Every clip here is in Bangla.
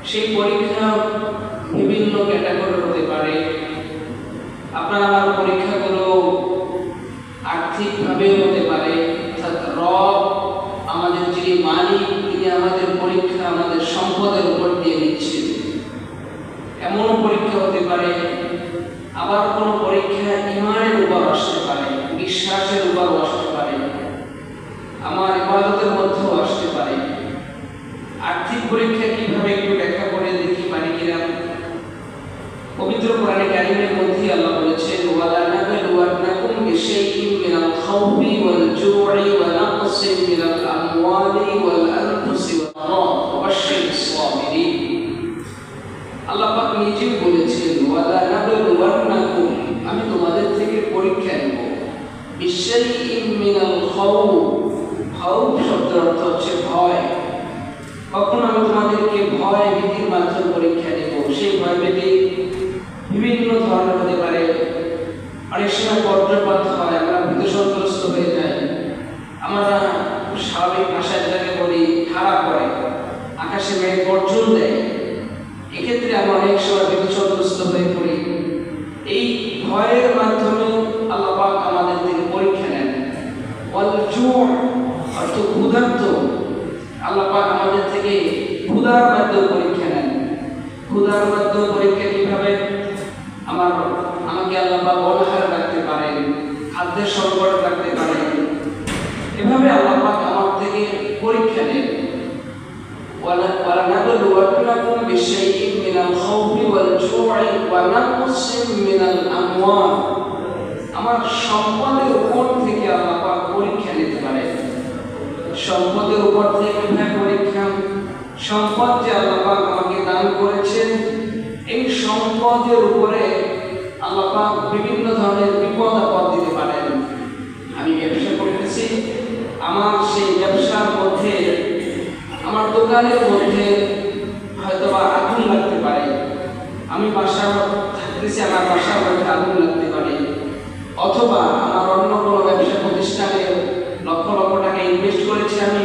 সেই পরীক্ষা বিভিন্ন ক্যাটাগরি হতে পারে। আপনার আমার পরীক্ষাগুলো আর্থিকভাবে হতে পারে, অর্থাৎ রব আমাদের যিনি মালিক তিনি আমাদের পরীক্ষা আমাদের সম্পদের উপর দিয়ে নিচ্ছেন, এমন পরীক্ষা হতে পারে। আবার কোনো পরীক্ষা ঈমানের উপর আসতে পারে, বিশ্বাসের উপর আসতে পারে, আমার ইবাদতের মধ্যেও আসতে পারে। আর্থিক পরীক্ষা কিভাবে একটু ব্যাখ্যা করে দেখি পারি কিনা। পবিত্র কোরআনে কারীমের মধ্যে আল্লাহ বলেছেন, ওয়ালা নাবলুওয়ান্নাকুম বিশাইইন মিনাল খাউফি ওয়াল জু'i ওয়া নাকসিন মিনাল আমওয়ালি ওয়াল আনফুসি ওয়াস ওয়াবাশশিরিস সাবিরিন। আল্লাহ পাক নিজেই বলেছেন, ওয়ালা নাবলুওয়ান্নাকুম, আমি তোমাদের থেকে পরীক্ষা নেব, বিশাইইন মিনাল খাউফ, খাউফ শব্দের অর্থ হচ্ছে ভয়। কখন আমি তোমাদেরকে ভয় ভীতির মাধ্যমে পরীক্ষা নেব। সেই ভয় ভীতি বিভিন্ন ধরনের হতে পারে। অনেক সময় বজ্রপাত হয়, আমরা ভীত সন্ত্রস্ত হয়ে যাই। আমরা স্বাভাবিক ভাষায় যেটাকে বলি খারাপ করে, আকাশে মেঘ গর্জন দেয়, এক্ষেত্রে আমরা অনেক সময় ভীত সন্ত্রস্ত হয়ে পড়ি। এই ভয়ের মাধ্যমে আল্লাহ পাক আমাদের থেকে পরীক্ষা নেন। ওয়াল জু' অর্থ ক্ষুধার্ত, আল্লাহ পাক আমাদের থেকে ক্ষুধার মাধ্যমে পরীক্ষা নেন। ক্ষুধার মাধ্যমে পরীক্ষা কিভাবে? আমাকে আল্লাহ পাক অনাহার রাখতে পারেন, খাদ্যের সংকট রাখতে পারেন, এভাবে আল্লাহ পাক আমার থেকে পরীক্ষা নেন। ওয়ালা নাবলুওয়ান্নাকুম বিশাইইন মিনাল খাউফি ওয়াল জু'i ওয়া নাকসিন মিনাল আমওয়াল, আমার সম্পদের উপর থেকে আল্লাহ পাক পরীক্ষা নিতে পারেন। সম্পদের উপর থেকে কিভাবে পরীক্ষা? সম্পদ যে আল্লাহ পাক আমাকে দান করেছেন, এই সম্পদের উপরে আল্লাহ পাক বিভিন্ন ধরনের বিপদ আপদ দিতে পারেন। আমি ব্যবসা করতেছি, আমার সেই ব্যবসার মধ্যে, আমার দোকানের মধ্যে হয়তোবা আগুন লাগতে পারে। আমি বাসায় থাকতেছি, আমার বাসার মধ্যে আগুন লাগতে পারে। অথবা আমার অন্য কোনো ব্যবসা প্রতিষ্ঠানে লক্ষ লক্ষ টাকা ইনভেস্ট করেছি আমি,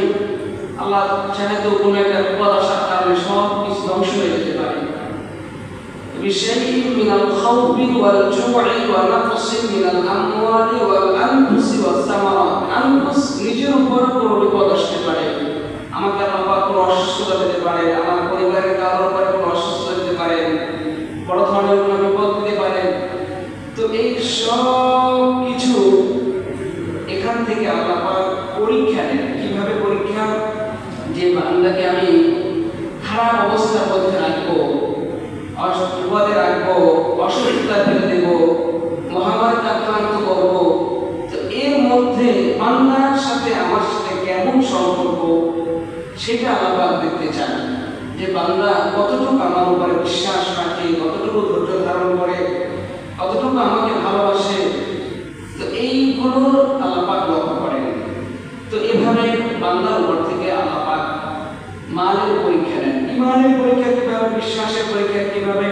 আল্লাহ চাইতো কোনো একটা বিপদ আসার কারণে সব কিছু ধ্বংস হয়ে যেতে পারে। বিশাইইন মিনাল খাউফি ওয়াল জু'i ওয়া নাকসিন মিনাল আমওয়ালি ওয়াল আনফুসি ওয়াস সামারাত, আনফুস নিজের উপর কোনো বিপদ আসতে পারে, আমাকে আল্লাহ পাক কোনো অসুস্থতা দিতে পারে, আমার পরিবারের কারোর উপর কোনো অসুস্থতা দিতে পারে, বড় ধরনের কোনো বিপদ দিতে পারে। তো এই সব কিছু এখান থেকে আল্লাহ পাক পরীক্ষা নেন। কিভাবে পরীক্ষা? যে বান্দাকে আমি খারাপ অবস্থার মধ্যে রাখবো, বিপদে রাখবো, অসুস্থতা ফেলে দেবো, মহামারীতে আক্রান্ত করবো, তো এর মধ্যে বান্দার সাথে আমার সাথে কেমন সম্পর্ক সেটা আল্লাহ পাক দেখতে চান। যে বান্দা কতটুকু আমার উপরে বিশ্বাস রাখে, কতটুকু ধৈর্য ধারণ করে, কতটুকু আমাকে ভালোবাসে, তো এইগুলো আল্লাহ পাক লক্ষ্য করেন। তো এভাবে বান্দার উপর থেকে আল্লাহ পাক মালের পরীক্ষা নেন। ঈমানের পরীক্ষা কিভাবে? বিশ্বাসের পরীক্ষা কিভাবে?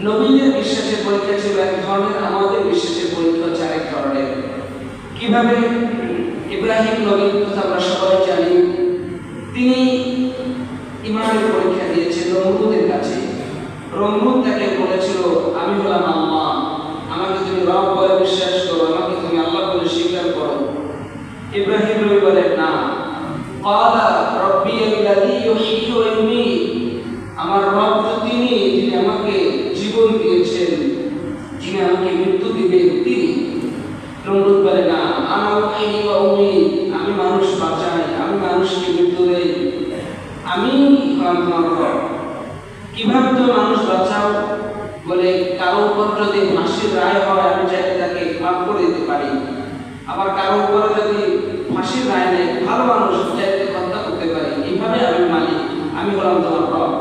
নবীদের বিশ্বাসের পরীক্ষা ছিল এক ধরনের, আমাদের বিশ্বাসের পরীক্ষা হচ্ছে আরেক ধরনের। কিভাবে? ইব্রাহিম নবীর কথা আমরা সবাই জানি, তিনি ঈমানের পরীক্ষা দিয়েছেন নমরুদের কাছে। নমরুদ তাকে বলেছিল, আমি হলাম আল্লাহ, আমাকে তুমি রব বলে বিশ্বাস করো, আমাকে তুমি আল্লাহ বলে স্বীকার করো। ইব্রাহিম নবী বলেন, না, ক্বালা রাব্বিয়াল্লাযী ইউহয়ী ওয়া ইউমীত, আমার রব তো তিনি, যিনি আমাকে জীবন দিয়েছেন, যিনি আমাকে মৃত্যু দিবেন তিনি। নমরুদ বলে, না, আনা উহয়ী ওয়া উমীত, আমি মানুষ বাঁচাই, আমি মানুষকে মৃত্যু দেই, আমি হলাম তোমার রব। কিভাবে তুমি মানুষ বাঁচাও? বলে, কারো উপর যদি ফাঁসির রায় হয় আমি চাইলে তাকে মাফ করে দিতে পারি, আবার কারো উপরে যদি ফাঁসির রায় নেই, ভালো মানুষ চাইলে হত্যা করতে পারি, এইভাবে আমি মালিক, আমি হলাম তোমার রব।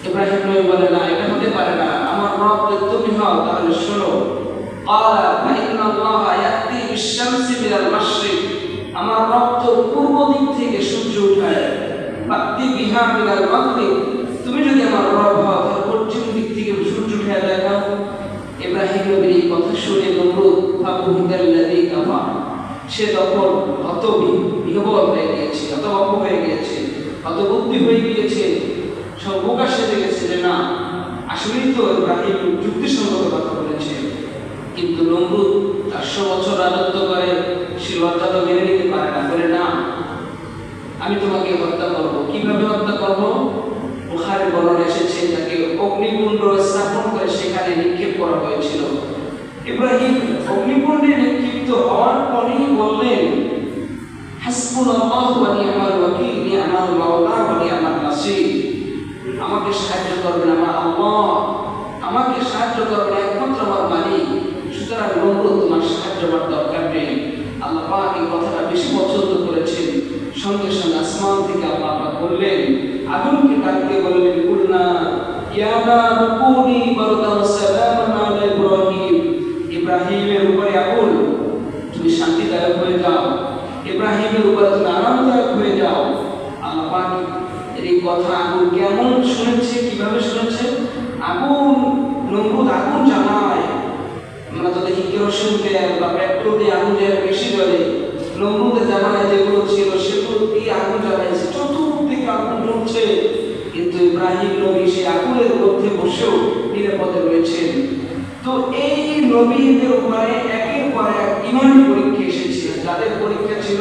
ইব্রাহিম নবী বলে, না, এটা হতে পারে না, আমার রব যদি তুমি হও তাহলে শোনো। ক্বালা ফাইন্নাল্লাহা ইয়াতি বিশ-শামসি মিনাল মাশরিক, আমার রব তো পূর্ব দিক থেকে সূর্য উঠায়, বাতি বিহা মিনাল মাগরিব, তুমি যদি আমার রব হও তাহলে পশ্চিম দিক থেকে সূর্য উঠে দেখাও। ইব্রাহিম নবীর এই কথা শুনে নমরুদ ফাবুহিতাল্লাযী কাফার, সে তখন হতবিহ্বল হয়ে গিয়েছে, হতভম্ব হয়ে গিয়েছে, হতবুদ্ধি হয়ে গিয়েছে, সর্বকাশ সেজে গেছে যে না আসলেই তো ইব্রাহিম যুক্তিসঙ্গত কথা বলেছে। কিন্তু নমরুদ 400 বছর রাজত্ব করে, সে লজ্জা তো মেনে নিতে পারে না, বলে না আমি তোমাকে হত্যা করব। কিভাবে হত্যা করব? বুখারীর বর্ণনা এসেছে তাকে অগ্নিকুণ্ড স্থাপন করে সেখানে নিক্ষেপ করা হয়েছিল। ইব্রাহিম অগ্নিকুণ্ডে নিক্ষিপ্ত হওয়ার পরেই বললেন হাসবুনাল্লাহু ওয়া নি'মাল ওয়াকিল, নি'মাল মাওলা ওয়া নি'মান নাসীর। আমাকে সাহায্য করবেন আমার আল্লাহ, আমাকে সাহায্য করবেন একমাত্র আমার মালিক, সুতরাং নমরুদ তোমার সাহায্য করার দরকার নেই। আল্লাহ পাক এই কথাটা বেশি পছন্দ করেছেন। সঙ্গে সঙ্গে আসমান থেকে আল্লাহ পাক বললেন, আগুনকে ডাক দিয়ে বললেন কুলনা ইয়া নারু কুনি বারদান ওয়া সালামান আলা ইব্রাহিম, ইব্রাহিমের উপরে আগুন তুমি শান্তিদায়ক হয়ে যাও, ইব্রাহিমের উপরে তুমি আরামদায়ক হয়ে যাও। আল্লাহ পাক এই কথা আগুন কেমন শুনেছে, কিভাবে শুনেছে? আগুন, নমরুদ আগুন জ্বালায়, আমরা তো দেখি কেরোসিন তেল বা পেট্রোল দিয়ে আগুন জ্বালায় বেশি জ্বলে। নমরুদের জামানায় যেগুলো ছিল সেগুলো দিয়ে আগুন জ্বালাইছে, চতুর্দিকে আগুন জ্বলছে, কিন্তু ইব্রাহিম নবী সেই আগুনের মধ্যে বসেও নিরাপদে রয়েছেন। তো এই নবীদের উপরে একের পর এক ঈমানি পরীক্ষা এসেছে। যাদের পরীক্ষা ছিল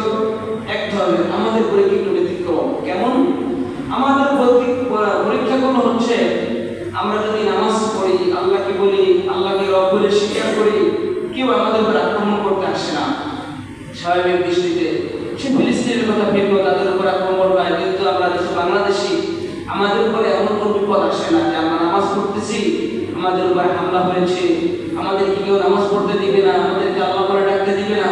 এক ধরনের, আমাদের পরীক্ষা একটু ব্যতিক্রম। কেমন? আমাদের পরীক্ষাগুলো হচ্ছে আমরা যদি নামাজ পড়ি, আল্লাহকে বলি, আল্লাহকে রব বলে স্বীকার করি, কেউ আমাদের উপর আক্রমণ করতে আসে না। স্বাভাবিক দৃষ্টিতে সে ফিলিস্তিনের কথা ভিন্ন, তাদের উপর আক্রমণ হয়, কিন্তু আমরা দেশে বাংলাদেশি, আমাদের উপরে এমন কোনো বিপদ আসে না যে আমরা নামাজ পড়তেছি আমাদের উপরে হামলা হয়েছে, আমাদের কেউ নামাজ পড়তে দিবে না, আমাদেরকে আল্লাহ বলে ডাকতে দিবে না,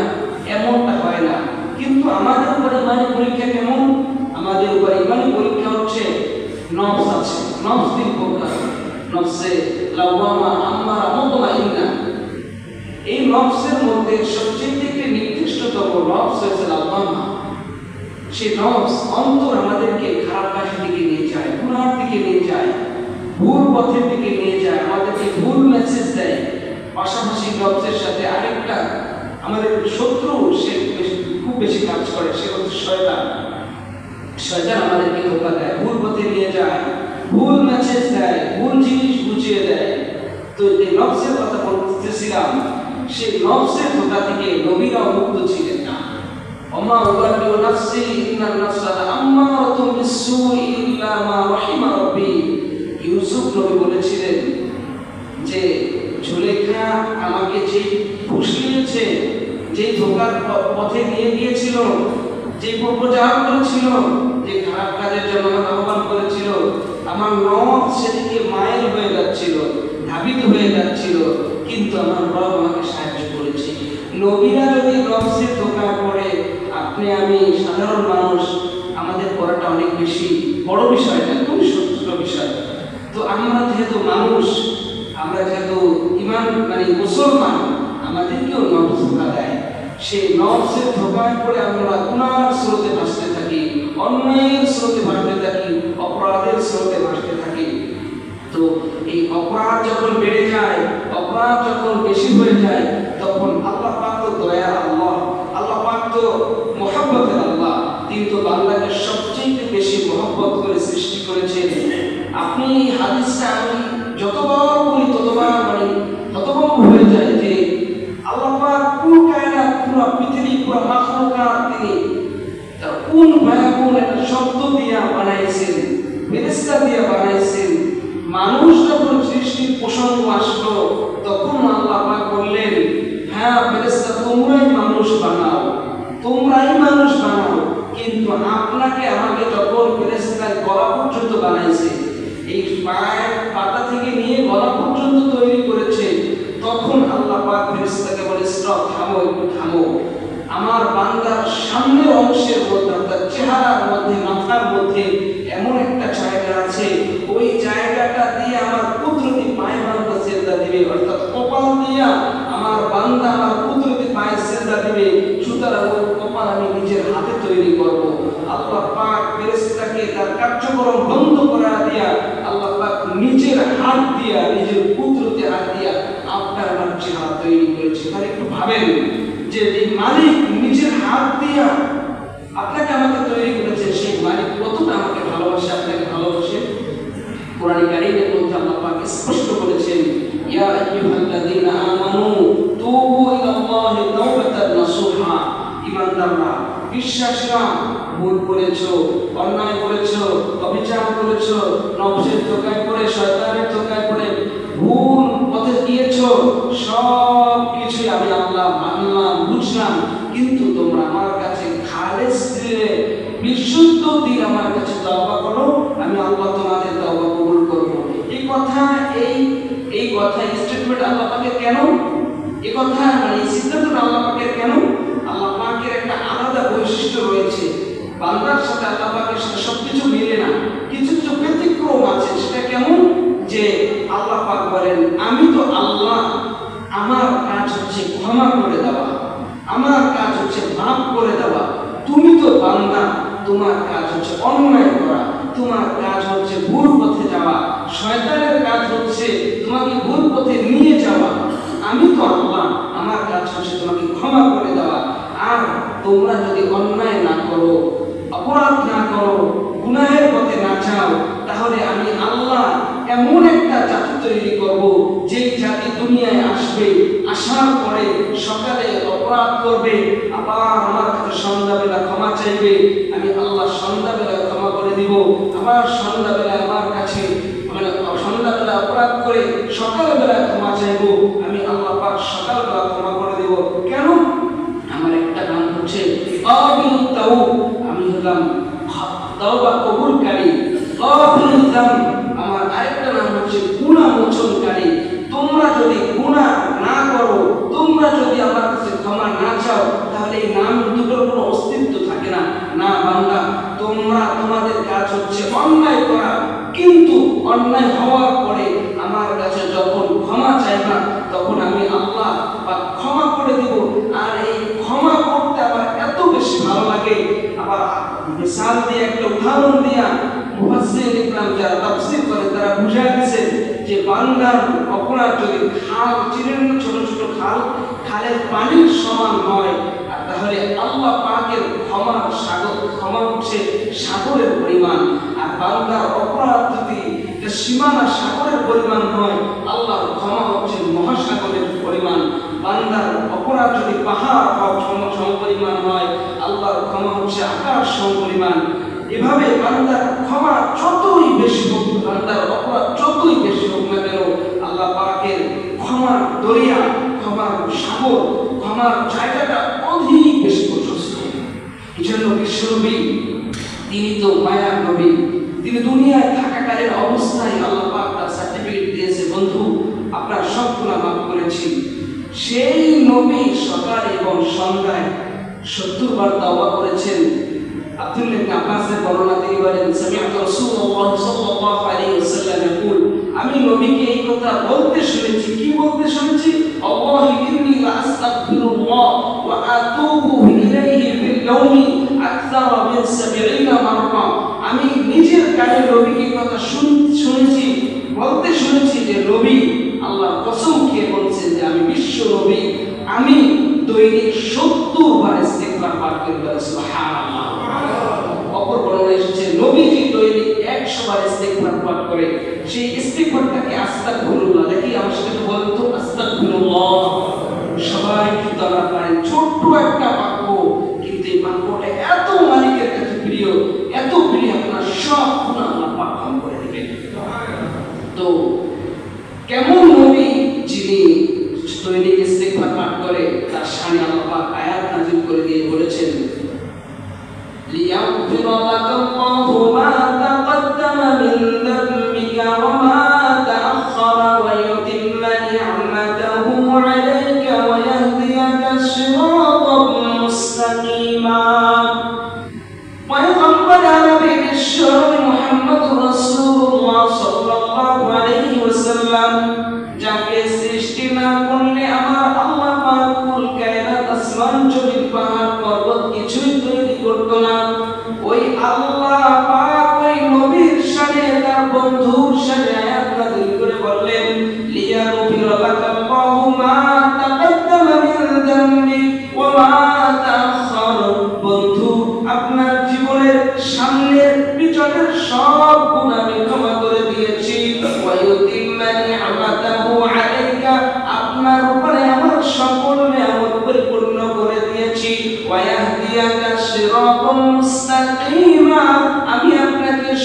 এমনটা হয় না। কিন্তু আমাদের উপরে ইমানি পরীক্ষা কেমন? আমাদের উপরে ইমানি পরীক্ষা হচ্ছে নফস আছে, নফস তিন প্রকার, নফসে লাওয়ামা, আম্মারা, মুতমাইন্না। এই নফসের মধ্যে সবচেয়ে একটি নির্দিষ্টতম নফস হচ্ছে লাওয়ামা। সেই নফস অন্তর আমাদেরকে খারাপ কাজের দিকে নিয়ে যায়, গুনার দিকে নিয়ে যায়, ভুল পথের দিকে নিয়ে যায়, আমাদেরকে ভুল মেসেজ দেয়। পাশাপাশি নফসের সাথে আরেকটা আমাদের শত্রু, সে খুব বেশি কাজ করে, সে হচ্ছে শয়তান। শয়তান আমাদেরকে ধোঁকা দেয়, ভুল পথে নিয়ে যায়, ভুল মেসেজ দেয়, ভুল জিনিস বুঝিয়ে দেয়। তো এই নফসের কথা বলতেছিলাম, সেই নফসের ধোঁকা থেকে নবীরাও মুক্ত ছিলেন না। ওমা উবারিউ নাফসি ইন্নান নাফসা লাআম্মারাতুম বিসসুই ইল্লা মা রাহিমা রাব্বি। ইউসুফ নবী বলেছিলেন যে জুলেখা আমাকে যে ফুসলিয়েছে, যে ধোঁকার পথে নিয়ে গিয়েছিল, যে প্রচার করেছিল, যে খারাপ কাজের জন্য আমাকে আহ্বান করেছিল, আমার নফস সেদিকে মাইল হয়ে যাচ্ছিল, ধাবিত হয়ে যাচ্ছিল, কিন্তু আমার রব আমাকে সাহায্য করেছে। নবীরা যদি নফসের ধোঁকায় পড়ে, আপনি আমি সাধারণ মানুষ, আমাদের পড়াটা অনেক বেশি বড় বিষয় না, খুবই ছোট বিষয়। তো আমরা যেহেতু মানুষ, আমরা যেহেতু ইমান মানে মুসলমান, আমাদেরকেও নফস ধোঁকা দেয়। সেই নফসের ধোঁকায় পড়ে আমরা গুনার স্রোতে ভাসতে থাকি, অন্যায়ের স্রোতে ভাসতে থাকি, অপরাধের স্রোতে ভাসতে থাকি। তো এই অপরাধ যখন বেড়ে যায়, অপরাধ যখন বেশি হয়ে যায়, তখন আল্লাহ পাক তো দয়ার আল্লাহ, আল্লাহ পাক তো মহব্বতের আল্লাহ, তিনি তো বান্দাকে সবচেয়ে বেশি মহব্বত করে সৃষ্টি করেছেন। আপনি হাদিসটা আমি যতবার বলি ততবার মানে হতভম্ব হয়ে যায় যে আল্লাহ পাক পুরো কায়নাত, পুরো পৃথিবী, পুরো মাখলুকাত তিনি তার কোন ভয়াবহ একটা শব্দ দিয়ে বানাইছেন, ফেরেশতা দিয়ে বানাইছেন। মানুষ যখন সৃষ্টির প্রসঙ্গ আসলো, তখন আল্লাহ পাক বললেন, হ্যাঁ ফেরেশতা তোমরাই মানুষ বানাও, তোমরাই মানুষ বানাও, কিন্তু আপনাকে আমাকে যখন ফেরেশতার গলা পর্যন্ত বানাইছে, এই পায়ের পাতা থেকে নিয়ে গলা পর্যন্ত তৈরি করেছে, তখন আল্লাহ পাক ফেরেশতাকে বলে, স্টপ, থামো, একটু থামো। আমার বান্দার সামনের অংশের মধ্যে, অর্থাৎ চেহারার মধ্যে, মাথার মধ্যে এমন একটা জায়গা আছে, ওই জায়গাটা দিয়ে আমার কুদরতি পায়ে বান্দা সেজদা দিবে, অর্থাৎ কপাল দিয়ে আমার বান্দা আমার কুদরতি পায়ে সেজদা দিবে। সুতরাং ওই কপাল আমি নিজের হাতে তৈরি করব। আল্লাহ পাক ফেরেশতাকে তার কার্যক্রম বন্ধ করা দিয়া আল্লাহ পাক নিজের হাত দিয়া, নিজের কুদরতি হাত দিয়া আপনার আমার চেহারা তৈরি করেছে। তাহলে একটু ভাবেন যে এই মালিক নিজের হাত দিয়া আপনাকে আমাকে তৈরি করেছে, সেই মালিক কতটা আমাকে ভালোবাসে, আপনাকে ভালোবাসে। বিশ্বাসীরা ভুল করেছো, অন্যায় করেছো, অবিচার করেছো, নফসের ধোঁকায় পড়ে, শয়তানের ধোঁকায় পড়ে ভুল পথে গিয়েছো, সব কিছুই আমি আল্লাহ মানলাম, বুঝলাম, কিন্তু তোমরা আমার কাছে খালেস দিলে, বিশুদ্ধ দিন আমার কাছে তওবা করো, আমি আল্লাহ তোমাদের তওবা কবুল করব। এই কথা স্টেটমেন্ট আল্লাহ পাকের কেন? এই কথা মানে সিদ্ধান্ত আল্লাহ পাকের কেন? আল্লাহ পাকের একটা আলাদা বৈশিষ্ট্য রয়েছে। বান্দার সাথে আল্লাহ পাকের সাথে সবকিছু মিলে না, কিছু কিছু ব্যতিক্রম আছে। সেটা কেমন? যে আল্লাহ পাক বলেন, আমি তো আল্লাহ, আমার কাজ হচ্ছে ক্ষমা করে দেওয়া, আমার কাজ হচ্ছে মাফ করে দেওয়া। তুমি তো বান্দা, তোমার কাজ হচ্ছে অন্যায় করা, তোমার কাজ হচ্ছে ভুল পথে যাওয়া, শয়তানের কাজ হচ্ছে তোমাকে ভুল পথে নিয়ে যাওয়া। আমি তো আল্লাহ, আমার কাজ হচ্ছে তোমাকে ক্ষমা করে দেওয়া। আর তোমরা যদি অন্যায় না করো, অপরাধ না করো, গুনাহের পথে না যাও, তাহলে আমি আল্লাহ এমন একটা জাতি তৈরি করব, যেই জাতি দুনিয়ায় আসবে, আসার পরে সকালে অপরাধ করবে, আবার আমার কাছে সন্ধ্যাবেলা ক্ষমা চাইবে, আমি আল্লাহ সন্ধ্যাবেলা ক্ষমা করে দিব, আবার সন্ধ্যাবেলা আমার কাছে মানে সন্ধ্যাবেলা অপরাধ করে সকালবেলা ক্ষমা চাইবো, আমি আল্লাহ পাক সকালবেলা ক্ষমা করে দেব। কেন? আমার একটা নাম হচ্ছে আবিল তাওব, আমি হলাম তওবা কবুলকারী। আবিল যাম, আমার আরেকটা নাম হচ্ছে গুনাহ মোচনকারী। তোমরা যদি গুনাহ না করো, তোমরা যদি আমার কাছে ক্ষমা না চাও, তাহলে এই নাম দুটোর কোনো অস্তিত্ব থাকে না। না বান্দা, তোমরা তোমাদের কাজ হচ্ছে অন্যায় করা, কিন্তু অন্যায় হওয়ার পরে আমার কাছে যখন ক্ষমা চাইবা, তখন আমি আল্লাহ বা ক্ষমা করে দিব। আর এই ক্ষমা করতে আমার এত বেশি ভালো লাগে। আবার মিসাল দিয়ে, একটা উদাহরণ দিয়া মুফাসসির ইকরাম যারা তাফসীর করে তারা বুঝায় দিয়েছেন যে বান্দার অপরাধ যদি খাল, চিরেন ছোট ছোট খাল, খালের পানির সমান হয়, তাহলে আল্লাহ পাকের ক্ষমার সাগর, ক্ষমা হচ্ছে সাগরের পরিমাণ। আর বান্দার অপরাধ যদি সীমানা সাগরের পরিমাণ হয়, আল্লাহর ক্ষমা হচ্ছে মহাসাগরের পরিমাণ। বান্দার অপরাধ যদি পাহাড় সমপরিমাণ হয়, আল্লাহর ক্ষমা হচ্ছে আকাশ সমপরিমাণ। এভাবে বান্দার ক্ষমা যতই বেশি হোক, বান্দার অপরাধ যতই বেশি হোক না কেন, আল্লাহ পাকের ক্ষমার দরিয়া, ক্ষমার সাগর, ক্ষমার জায়গাটা অধিক বেশি প্রশস্ত। এই জন্য বিশ্বনবী, তিনি তো মায়ার নবী, তিনি দুনিয়ায় থাকাকালীন অবস্থায় আল্লাহ পাক তার সার্টিফিকেট দিয়েছে, বন্ধু আপনার সব গুনাহ মাফ করেছি। সেই নবী সকাল এবং সন্ধ্যায় 70 বার তাওবা করেছেন। আব্দুল্লাহ ইবনে আব্বাসের বর্ণনা তিনি বলেন, সামি'তু রাসূলুল্লাহ সাল্লাল্লাহু আলাইহি ওয়াসাল্লাম ইয়াকুল, আমি নবীকে এই কথা বলতে শুনেছি। কি বলতে শুনেছি? আল্লাহি ইন্নী লা আস্তাগফিরুল্লাহ ওয়া আতুবু ইলাইহি ফিল ইয়াউমি আকসারা মিন 70 মাররা। আমি নিজের কানে নবীকে কথা শুনেছি, বলতে শুনেছি যে নবী আল্লাহর কসম খেয়ে বলছেন যে আমি বিশ্ব নবী, আমি দৈনিক 70 বার ইস্তিগফার পাঠ করি। সুবহানাল্লাহ। অপর বর্ণনায় এসেছে নবীজি দৈনিক 100 বার ইস্তিগফার পাঠ করে। সেই ইস্তিগফারটাকে আস্তাগফিরুল্লাহ, দেখি আমার সাথে বলেন তো, আস্তাগফিরুল্লাহ। সবাই কিন্তু আমরা পারেন, ছোট্ট একটা বাক্য, কিন্তু এই বাক্যটা এত মালিকের কাছে প্রিয়, এত প্রিয়, আপনার সব গুনাহ আল্লাহ পাক ক্ষমা করে দিবেন। তো কেমন নবী যিনি দৈনিক ইস্তিগফার পাঠ করে, তার শানে আল্লাহ পাক আয়াত নাযিল করে দিয়ে বলেছেন, লিয়াগফির লাকাল্লাহু মা তাকদ্দামা মিন যামবিকা ওয়া মা তাআখারা ওয়া ইউতিম্মা নি'মাতাহু আলাইকা ওয়া ইয়াহদিয়াকা সিরাতাম মুস্তাকিমা। পয়গম্বর আরবি বিশ্বনবী মুহাম্মদুর রাসূলুল্লাহ সাল্লাল্লাহু আলাইহি ওয়াসাল্লাম, যাকে সৃষ্টি না করলে আমার আল্লাহ পাক কুল কায়নাত, আসমান জমিন পাহাড় পর্বত কিছুই তৈরি করত না, ওই আল্লাহ পাক ওই নবীর শানে, তার বন্ধুর শানে আয়াত নাযিল করে বললেন, লিয়াগফির লাকাল্লাহু মা তাকদ্দামা মিন যামবিক ওয়া মা তাআখার। বন্ধু, আপনার জীবনের সামনের পিছনের সব গুনাহ আমি ক্ষমা করে দিয়েছি। ওয়া ইউতিম্মা নি'মাতাহু আলাইকা, আপনার উপরে আমার সকল নিয়ামত পরিপূর্ণ করে দিয়েছি। ওয়া ইয়াহদিয়াকা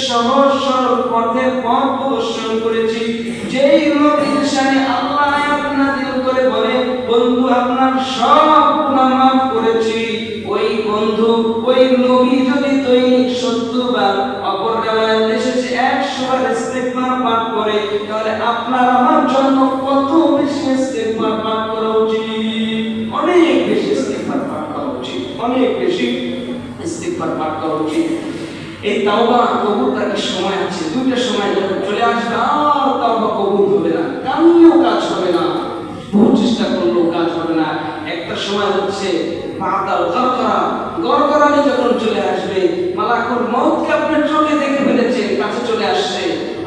সহজ সরল পথের পথ প্রদর্শন করেছি। যেই নবীর শানে আল্লাহ আয়াত নাযিল করে বলে, বন্ধু আপনার সব গুনাহ মাফ করেছি, ওই বন্ধু ওই নবী যদি দৈনিক 70 বার, অপর রাওয়ায়াতে এসেছে 100 বার ইস্তিগফার পাঠ করে, তাহলে আপনার আমার জন্য কত বেশি ইস্তিগফার পাঠ করা উচিত? অনেক বেশি ইস্তিগফার পাঠ করা উচিত, অনেক বেশি ইস্তিগফার পাঠ করা উচিত। এই তাওবা কবুল করার সময় আছে, দুইটা সময় যখন চলে আসবে আর তাওবা কবুল হবে না, কামিও কাজ হবে না, বহু চেষ্টা করলেও কাজ হবে না। একটা সময় হচ্ছে মাতাল গরগরানি যখন চলে আসবে, মালাকুল মউতকে আপনার চোখে দেখে ফেলেছেন, কাছে চলে আসছে,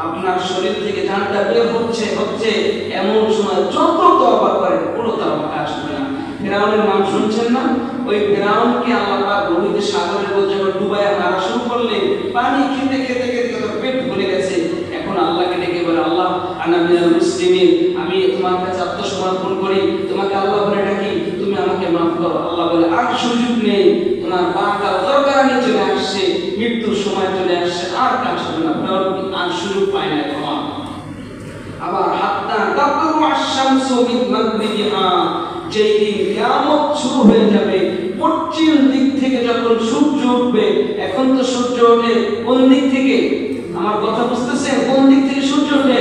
আপনার শরীর থেকে জানটা বের হচ্ছে, এমন সময় যত তওবা করেন কোনো তওবা কাজ হবে না। ফিরাউনের নাম শুনছেন না? ওই ফিরাউনকে আল্লাহ পাক লোহিত সাগরের মধ্যে ডুবাইয়া মারা শুরু করলেন, পানি খেতে খেতে খেতে পেট ভরে গেছে। এখন আল্লাহকে ডেকে বলে, আল্লাহ আনা মিনাল মুসলিমিন, আমি তোমার কাছে আত্মসমর্পণ করি, তোমাকে আল্লাহ বলে ডাকি, তুমি আমাকে মাফ করো। আল্লাহ বলে, আর সুযোগ নেই, তোমার বাঁকাল দরকারি চলে আসছে, মৃত্যুর সময় চলে আসছে, আর কাজ হবে না, আর সুযোগ পায় না ক্ষমা। আবার হাত্তা তাতলু আশ-শামসু মিন মাগরিবিহা, যেই দিন কিয়ামত শুরু হয়ে যাবে, পশ্চিম দিক থেকে যখন সূর্য উঠবে, এখন তো সূর্য ওঠে কোন দিক থেকে? আমার কথা বুঝতেছেন? কোন দিক থেকে সূর্য ওঠে?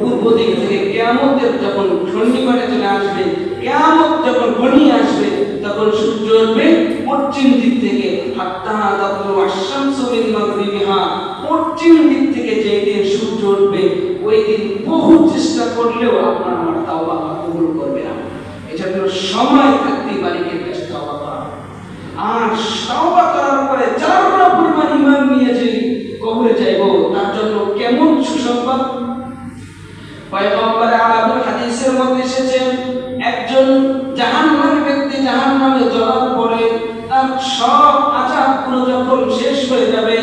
পূর্ব দিক থেকে। কিয়ামতের যখন সন্নিকটে চলে আসবে, কিয়ামত যখন ঘনিয়ে আসবে, তখন সূর্য উঠবে পশ্চিম দিক থেকে। হাত্তা তাতলু আশ-শামসু মিন মাগরিবিহা, পশ্চিম দিক থেকে যেই দিন সূর্য উঠবে, ওই দিন বহু চেষ্টা করলেও আপনার আমার তাওবা কবুল করবে না। এজন্য সময় থাকতে বাড়িকে কাছে তাওবা করা, আর তাওবা করার পরে যারা পরিমাণ ঈমান নিয়ে যে কবরে যাইব, তার জন্য কেমন সুসংবাদ! পয়গম্বর আলাদুল হাদিসের মধ্যে এসেছে, একজন জাহান্নামী ব্যক্তি জাহান্নামে জ্বলার পরে তার সব আযাবগুলো যখন শেষ হয়ে যাবে,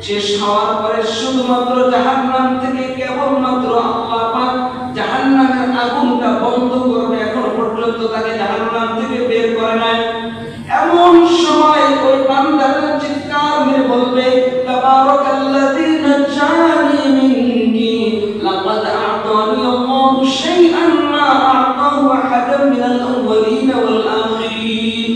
শেষ হওয়ার পরে শুধুমাত্র জাহান্নাম থেকে কেবলমাত্র আল্লাহ পাক জাহান্নামের আগুনটা বন্ধ করবে, এখন পর্যন্ত তাকে জাহান্নাম থেকে বের করে নাই। এমন সময় ওই বান্দাটা চিৎকার মেরে বলবে, তাবারাকাল্লাযী নাজ্জানি মিনকি, লাকাদ আ'তানি আল্লাহু শাইআন মা আ'তাহু আহাদান মিনাল আউওয়ালিন ওয়াল আখিরিন।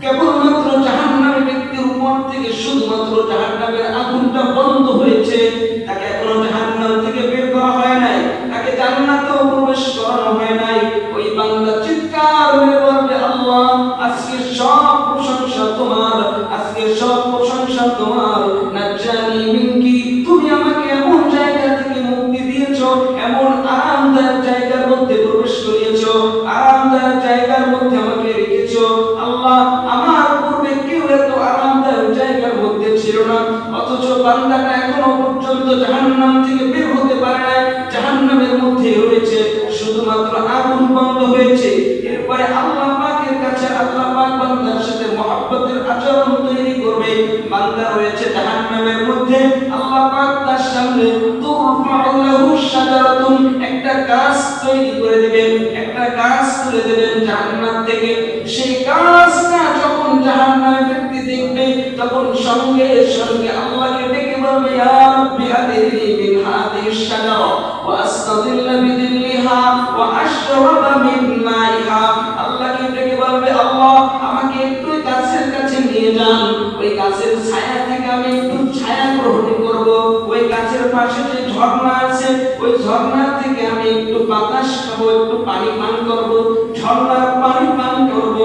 কেবলমাত্র জাহান্নামের ব্যক্তির উপর থেকে শুধুমাত্র জাহান্নামের আগুনটা বন্ধ হয়েছে, তাকে এখনো জাহান্নাম থেকে বের করা হয় নাই, তাকে জান্নাতেও প্রবেশ করানো হয় নাই। ওই বান্দা চিৎকার মেরে বলবে, আল্লাহ আজকে সব প্রশংসা তোমার, আজকে সব প্রশংসা তোমার, নাজ্জানি মিনকি, তুমি আমাকে এমন জায়গা থেকে মুক্তি দিয়েছো, এমন আরামদায়ক জায়গার মধ্যে প্রবেশ করিয়েছো, আরামদায়ক জায়গার মধ্যে আমাকে রেখেছো। আল্লাহ আমার পূর্বে কেউ এত আরামদায়ক জায়গার মধ্যে ছিল না, অথচ বান্দাটা এখনো পর্যন্ত জাহান্নাম থেকে বের হতে পারে নাই, জাহান্নামের মধ্যে রয়েছে, শুধুমাত্র আগুন বন্ধ হয়েছে। এরপরে আল্লাহ পাকের কাছে আল্লাহ পাক বান্দার সাথে মহব্বতের আচরণ তৈরি করবে। বান্দা রয়েছে জাহান্নামের মধ্যে, আল্লাহ পাক তার সামনে তুরফাউ লাহু শাজারাতুন, একটা গাছ তৈরি করে দিবেন, একটা গাছ তুলে দেবেন জাহান্নাম থেকে। সেই গাছটা যখন জাহান্নামের ব্যক্তি দেখবে, তখন সঙ্গে সঙ্গে আল্লাহকে ডেকে বলবে, ইয়া রাব্বি আদিনি মিন হাদিহিশ শাজারা ওয়া আস্তাদিল্লা বিদিল্লিহা ওয়া আশরাবা মিন মাইহা। আল্লাহকে ডেকে বলবে, আল্লাহ আমাকে একটু গাছের কাছে নিয়ে যান, ওই গাছের ছায়া থেকে আমি একটু ছায়া গ্রহণ করব, ওই গাছের পাশে যে ঝর্ণা আছে, ওই ঝর্ণা থেকে আমি একটু বাতাস খাবো, একটু পানি পান করব, ঝর্ণার পানি পান করব।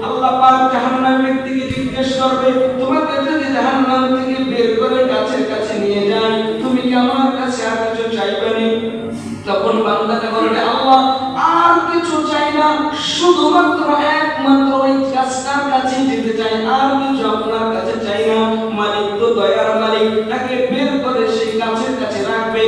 আল্লাহ পাক জাহান্নামের ব্যক্তিকে জিজ্ঞেস করবে, তোমাকে যদি জাহান্নাম থেকে বের করে গাছের কাছে নিয়ে যায়, তুমি কি আমার কাছে আর কিছু চাইবে না? তখন বান্দাটা বলবে, আল্লাহ আর কিছু চাই না, শুধুমাত্র একমাত্র ওই গাছটার কাছে যেতে চাই, আর কিছু আপনার কাছে চাই না। মালিক তো দয়ার মালিক, তাকে বের করে সেই গাছের কাছে রাখবে।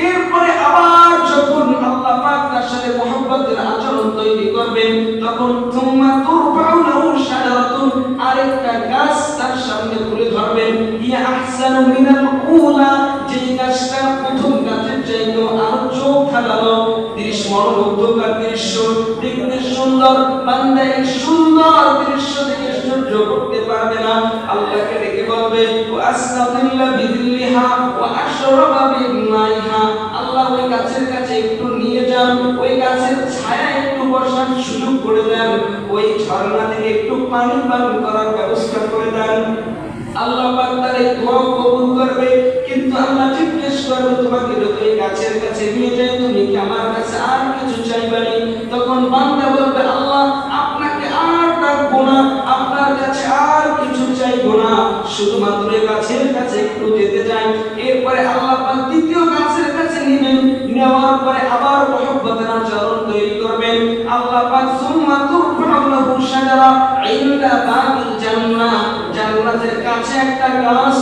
এরপরে আবার যখন আল্লাহ পাক তার সাথে মহব্বতের আচরণ তৈরি করবেন, তখন তুম্মা তুরফাউ লাহু শাজারাতুন, আরেকটা গাছ তার সামনে তুলে ধরবেন, ইয়া আহসানু মিনাল উলা, যে গাছটা প্রথম গাছের চাইতেও আরো চোখ ধাঁধানো, দৃশ্য মনোমুগ্ধকর দৃশ্য, দেখতে সুন্দর। বান্দা এই সুন্দর দৃশ্য দেখে সহ্য করতে পারবে না, আল্লাহকে ডেকে বলবে ওয়াস্তাযিল্লা বিযিল্লিহা ওয়া আশরাবা বিমাইহা, আল্লাহ ওই গাছের কাছে একটু নিয়ে যান, ওই গাছের ছায়ায় একটু বসার সুযোগ করে দেন, ওই ঝর্ণা থেকে একটু পানি পান করার ব্যবস্থা করে দেন। আল্লাহ পাক তার এই দোয়া কবুল করবে। কিন্তু আল্লাহ জিজ্ঞেস করবে তোমাকে যখন এই গাছের কাছে নিয়ে যায় তুমি কি আমার কাছে আর কিছু চাইবে? তখন বান্দা বলবে আল্লাহ আপনাকে আর ডাকবো না, আপনার কাছে আর কিছু চাইবো না, শুধুমাত্র এই গাছের কাছে একটু যেতে চাই। এরপরে আল্লাহ পাক দ্বিতীয় গাছের কাছে নেবেন, নেওয়ার পরে আবার মহব্বতের আচরণ তৈরি করবেন। আল্লাহ পাক সুম্মা তুরফাউ লাহু শাজারা ইনদা বাবিল জান্নাহ, জান্নাতের কাছে একটা গাছ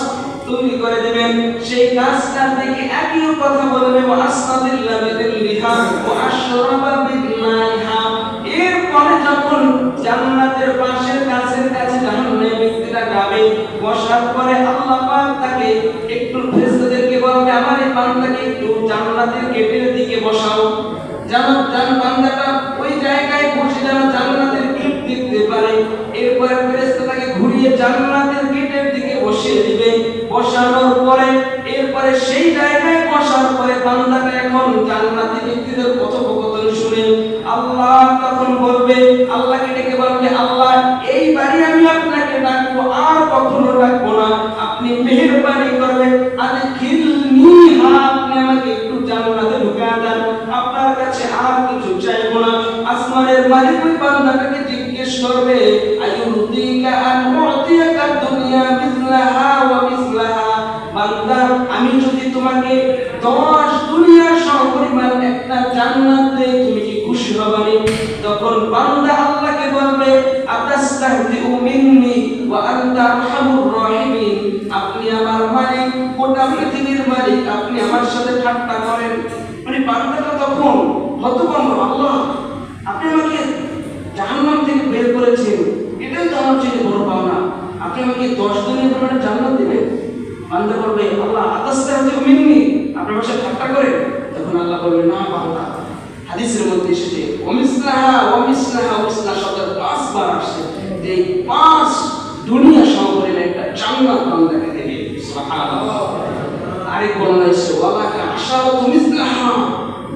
তৈরি করে দিবেন। সেই গাছটার দিকে একই কথা বলবে ওয়াস্তাযিল্লা বিযিল্লিহা ওয়া আশরাবা বিমাইহা। এরপরে যখন জান্নাতের পাশের গাছের কাছে জাহান্নামী ব্যক্তিরা যাবে, বসার পরে আল্লাহ পাক তাকে একটু ফেরেশতাদেরকে বলবে আমার এই বান্দাকে একটু জান্নাতের গেটের দিকে বসাও, যেন বান্দাটা ওই জায়গায় বসে যেন জান্নাতের গেট দেখতে পারে। এরপরে ফেরেশতা তাকে ঘুরিয়ে জান্নাতের গেটের দিকে বসিয়ে দিবে। বসানোর পরে এরপরে সেই জায়গায় বসার পরে বান্দাটা এখন জান্নাতি ব্যক্তিদের কথোপকথন শুনে আল্লাহ তখন বলবে, আল্লাহকে ডেকে বলবে আল্লাহ এইবারই আমি আপনাকে ডাকবো, আর কখনো ডাকবো না, আপনি মেহেরবানি করবেন, আদখিলনিহা, আপনি আমাকে একটু জান্নাতে ঢুকায় দেন, আপনার কাছে আর কিছু চাইবো না। আসমানের মালিক ওই বান্দাটাকে জিজ্ঞেস করবে আইয়ুরদিকা আন উ'তিয়াকা দুনিয়া মিসলাহা ওয়া মিসলাহা, বান্দা আমি যদি তোমাকে 10 দুনিয়ার সমপরিমাণ একটা জান্নাত দেই তুমি কি খুশি হবে? তখন বান্দা আল্লাহকে বলবে আতাস্তাহজিউ মিন্নি ওয়া আনতা আরহামুর রাহিমিন, আপনি আমার মালিক, গোটা পৃথিবীর মালিক, আপনি আমার সাথে ঠাট্টা করেন। মানে বান্দাটা তখন হতভম্ব, আল্লাহ আপনি আমাকে জাহান্নাম থেকে বের করেছেন, এটাই তো আমার চেয়ে বড় পাওনা, আপনি আমাকে 10 দুনিয়ার পরিমাণে জান্নাত দিবেন? বান্দা বলবে আল্লাহ আতাস্তাহজিউ মিন্নি, আপনি আমার সাথে ঠাট্টা করেন? তখন আল্লাহ বলবে না বান্দা, হাদিসের মধ্যে এসেছে ওমিসলাহা ওমিসলাহা ওমিসলাহা শব্দ 5 বার আসছে, যে 5 দুনিয়া সমপরিমাণ একটা জান্নাত বান্দাকে দেবে। সুবহানাল্লাহ। আরেক বর্ণনা এসেছে ওয়ালাকা আশারাতু মিসলাহা,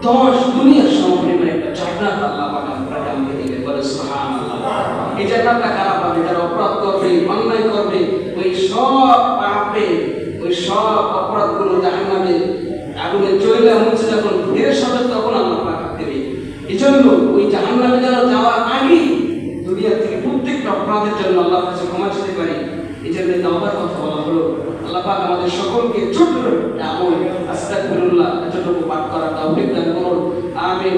10 দুনিয়া সমপরিমাণ একটা জান্নাত আল্লাহ পাক আপনাকে দেবে। বলে সুবহানাল্লাহ। এই জান্নাতটা কারা পাবে? যারা অপরাধ করবে, অন্যায় করবে, ওই সব পাপে ওই সব অপরাধগুলো জাহান্নামে আগুনে জ্বলে মুছে যখন ধীরে সাথে তখন আল্লাহ পাক দেবে। এজন্য ওই জাহান্নামে যাওয়ার আগে দুনিয়া থেকে প্রত্যেকটা অপরাধের জন্য আল্লাহর কাছে ক্ষমা চাইতে পারি। এজন্য তাওবার কথা বলা হলো। আল্লাহ পাক আমাদের সকলকে ছোট আমল আস্তাগফিরুল্লাহ এতটুকু পাঠ করার তৌফিক দান করুন। আমিন।